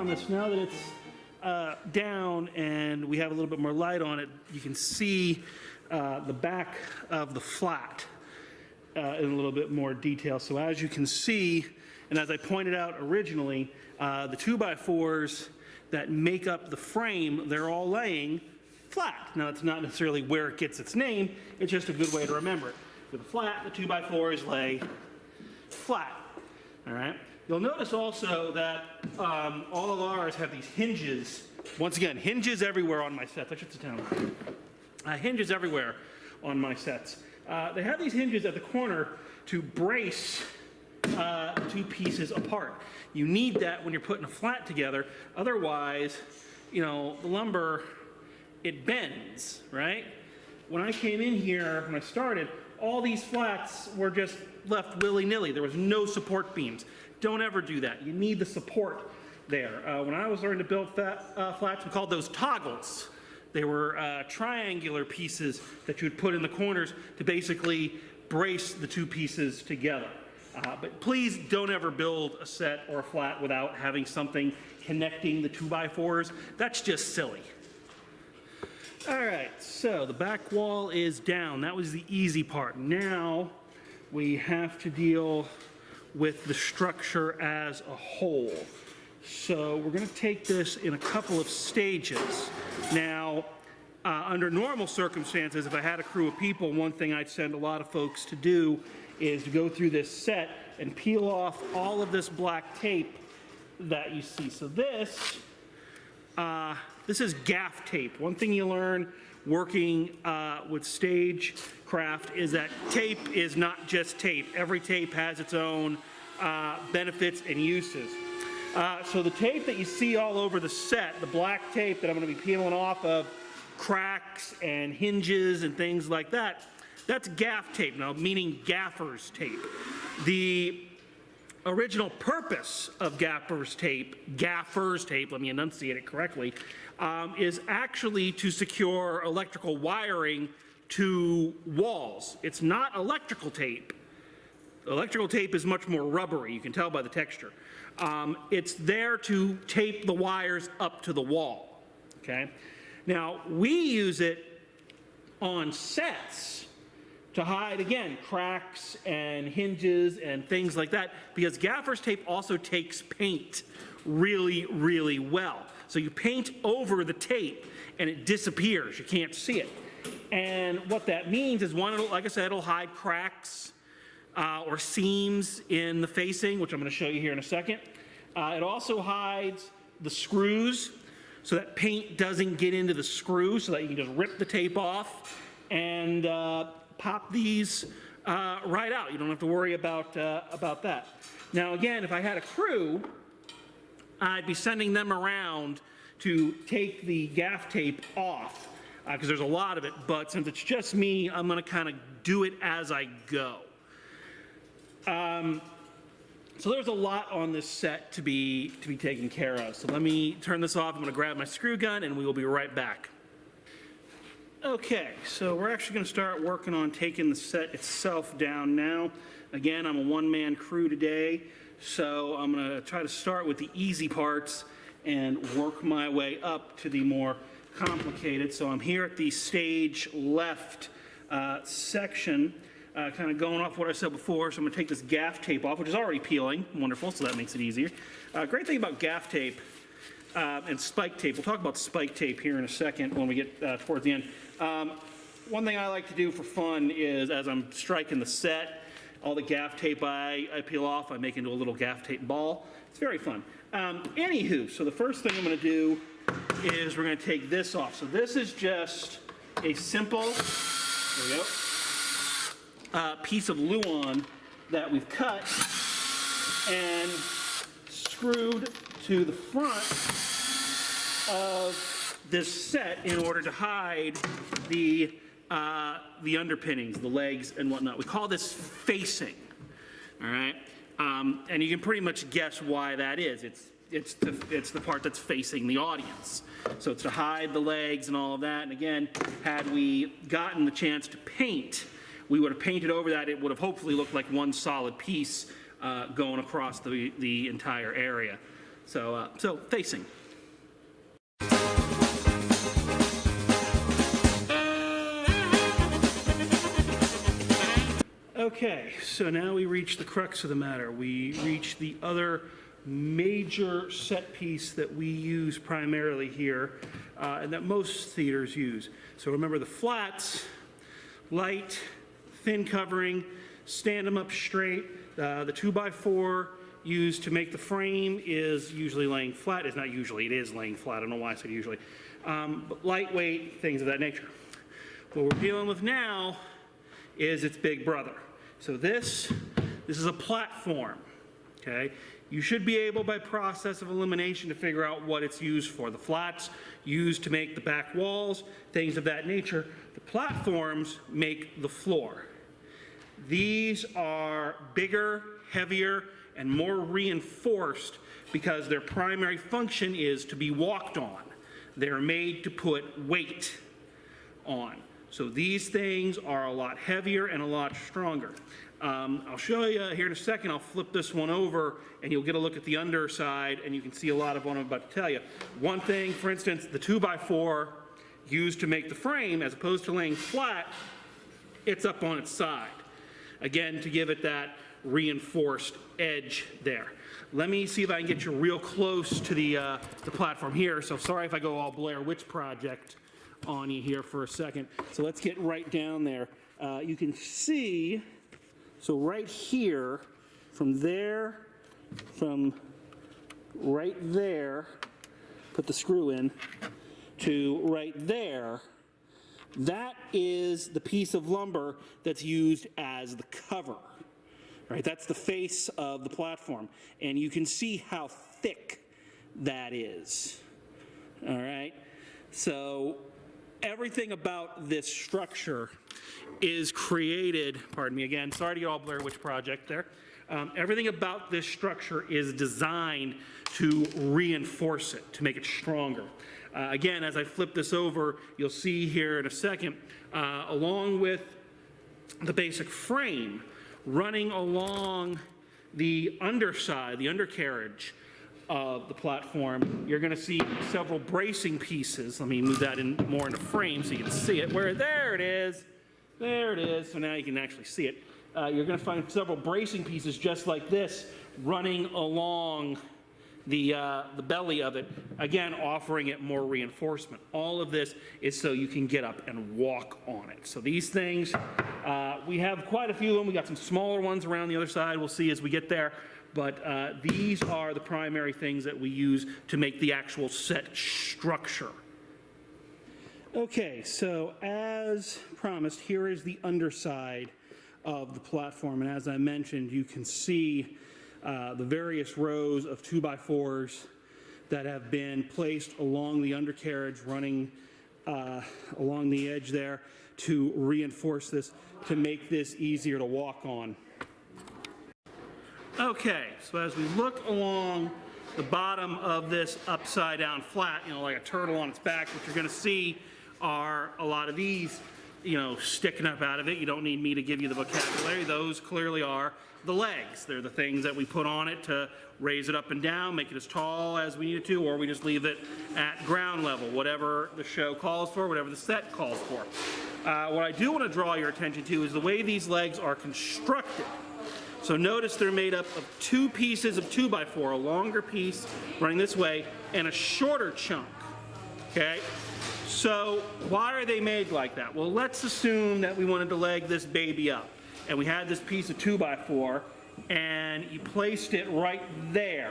on this, now that it's down and we have a little bit more light on it, you can see the back of the flat in a little bit more detail. So as you can see, and as I pointed out originally, the 2x4s that make up the frame, they're all laying flat. Now, it's not necessarily where it gets its name, it's just a good way to remember it. With a flat, the 2x4s lay flat, all right? You'll notice also that all of ours have these hinges. Once again, hinges everywhere on my sets. I should sit down. Hinges everywhere on my sets. They have these hinges at the corner to brace two pieces apart. You need that when you're putting a flat together. Otherwise, you know, the lumber, it bends, right? When I came in here, when I started, all these flats were just left willy-nilly. There was no support beams. Don't ever do that. You need the support there. When I was learning to build flats, we called those toggles. They were triangular pieces that you would put in the corners to basically brace the two pieces together. But please don't ever build a set or a flat without having something connecting the 2x4s. That's just silly. All right, so the back wall is down. That was the easy part. Now we have to deal with the structure as a whole. So we're going to take this in a couple of stages. Now, under normal circumstances, if I had a crew of people, one thing I'd send a lot of folks to do is to go through this set and peel off all of this black tape that you see. So this is gaff tape. One thing you learn working with stagecraft is that tape is not just tape. Every tape has its own benefits and uses. So the tape that you see all over the set, the black tape that I'm going to be peeling off of cracks and hinges and things like that, that's gaff tape, now meaning gaffer's tape. The original purpose of gaffer's tape, let me enunciate it correctly, is actually to secure electrical wiring to walls. It's not electrical tape. Electrical tape is much more rubbery, you can tell by the texture. It's there to tape the wires up to the wall, okay? Now, we use it on sets to hide, again, cracks and hinges and things like that, because gaffer's tape also takes paint really, really well. So you paint over the tape and it disappears, you can't see it. And what that means is, one, like I said, it'll hide cracks or seams in the facing, which I'm going to show you here in a second. It also hides the screws so that paint doesn't get into the screw, so that you can just rip the tape off and pop these right out. You don't have to worry about that. Now again, if I had a crew, I'd be sending them around to take the gaff tape off because there's a lot of it, but since it's just me, I'm going to kind of do it as I go. So there's a lot on this set to be taken care of. So let me turn this off. I'm going to grab my screw gun and we will be right back. Okay, so we're actually going to start working on taking the set itself down now. Again, I'm a one-man crew today, so I'm going to try to start with the easy parts and work my way up to the more complicated. So I'm here at the stage left section. Kind of going off what I said before, so I'm going to take this gaff tape off, which is already peeling. Wonderful, so that makes it easier. Great thing about gaff tape and spike tape, we'll talk about spike tape here in a second when we get towards the end. One thing I like to do for fun is, as I'm striking the set, all the gaff tape I peel off, I make into a little gaff tape ball. It's very fun. Anywho, so the first thing I'm going to do is we're going to take this off. So this is just a simple, there we go, piece of Luan that we've cut and screwed to the front of this set in order to hide the underpinnings, the legs and whatnot. We call this facing, all right? And you can pretty much guess why that is. It's the part that's facing the audience. So it's to hide the legs and all of that. And again, had we gotten the chance to paint, we would have painted over that. It would have hopefully looked like one solid piece going across the entire area. So facing. Okay, so now we reach the crux of the matter. We reach the other major set piece that we use primarily here, and that most theaters use. So remember the flats, light, thin covering, stand them up straight. The 2x4 used to make the frame is usually laying flat. It's not usually, it is laying flat. I don't know why I said usually. But lightweight, things of that nature. What we're dealing with now is its big brother. So this is a platform, okay? You should be able, by process of elimination, to figure out what it's used for. The flats used to make the back walls, things of that nature. The platforms make the floor. These are bigger, heavier, and more reinforced because their primary function is to be walked on. They're made to put weight on. So these things are a lot heavier and a lot stronger. I'll show you here in a second. I'll flip this one over and you'll get a look at the underside and you can see a lot of what I'm about to tell you. One thing, for instance, the 2x4 used to make the frame, as opposed to laying flat, it's up on its side. Again, to give it that reinforced edge there. Let me see if I can get you real close to the platform here. So sorry if I go all Blair Witch Project on you here for a second. So let's get right down there. You can see, so right here, from right there, put the screw in, to right there, that is the piece of lumber that's used as the cover. Right, that's the face of the platform. And you can see how thick that is. All right, so everything about this structure is created, pardon me again, sorry to get all Blair Witch Project there. Everything about this structure is designed to reinforce it, to make it stronger. Again, as I flip this over, you'll see here in a second, along with the basic frame, running along the underside, the undercarriage of the platform, you're going to see several bracing pieces. Let me move that in more into frame so you can see it. There it is. There it is. So now you can actually see it. You're going to find several bracing pieces just like this running along the belly of it, again offering it more reinforcement. All of this is so you can get up and walk on it. So these things, we have quite a few of them. We got some smaller ones around the other side. We'll see as we get there. But these are the primary things that we use to make the actual set structure. Okay, so as promised, here is the underside of the platform. And as I mentioned, you can see the various rows of 2x4s that have been placed along the undercarriage, running along the edge there to reinforce this, to make this easier to walk on. Okay, so as we look along the bottom of this upside down flat, like a turtle on its back, what you're going to see are a lot of these, sticking up out of it. You don't need me to give you the vocabulary. Those clearly are the legs. They're the things that we put on it to raise it up and down, make it as tall as we need it to, or we just leave it at ground level, whatever the show calls for, whatever the set calls for. What I do want to draw your attention to is the way these legs are constructed. So notice they're made up of two pieces of 2x4, a longer piece running this way and a shorter chunk, okay? So why are they made like that? Well, let's assume that we wanted to leg this baby up and we had this piece of 2x4 and you placed it right there.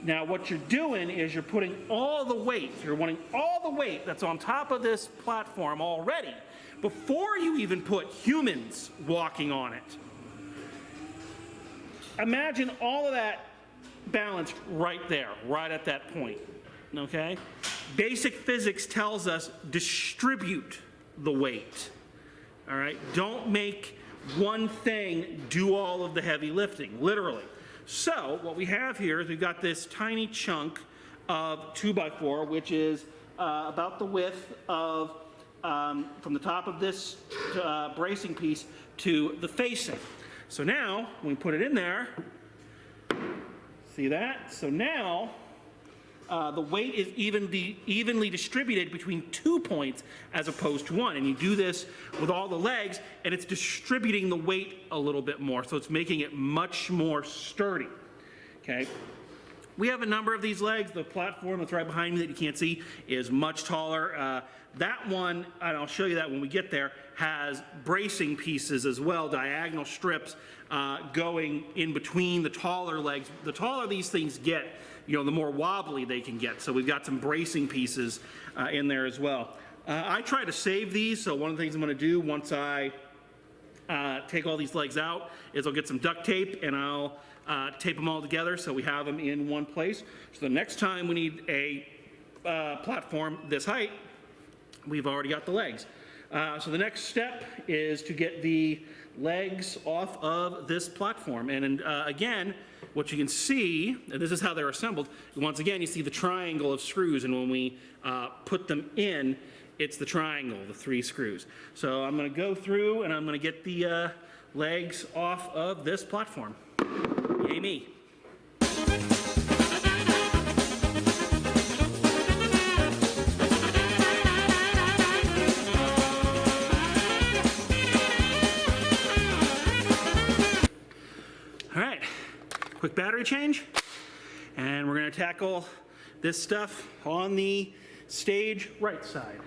Now what you're doing is you're putting all the weight, you're wanting all the weight that's on top of this platform already before you even put humans walking on it. Imagine all of that balanced right there, right at that point, okay? Basic physics tells us distribute the weight, all right? Don't make one thing do all of the heavy lifting, literally. So what we have here is we've got this tiny chunk of 2x4, which is about the width of, from the top of this bracing piece to the facing. So now, when we put it in there, see that? So now, the weight is evenly distributed between 2 points as opposed to one. And you do this with all the legs, and it's distributing the weight a little bit more, so it's making it much more sturdy. Okay. We have a number of these legs. The platform that's right behind me that you can't see is much taller. That one, and I'll show you that when we get there, has bracing pieces as well, diagonal strips going in between the taller legs. The taller these things get, the more wobbly they can get. So we've got some bracing pieces in there as well. I try to save these, so one of the things I'm going to do once I take all these legs out is I'll get some duct tape and I'll tape them all together so we have them in one place. So the next time we need a platform this height, we've already got the legs. So the next step is to get the legs off of this platform. And again, what you can see, and this is how they're assembled, once again you see the triangle of screws, and when we put them in, it's the triangle, the 3 screws. So I'm going to go through and I'm going to get the legs off of this platform. Yay me. All right, quick battery change, and we're going to tackle this stuff on the stage right side.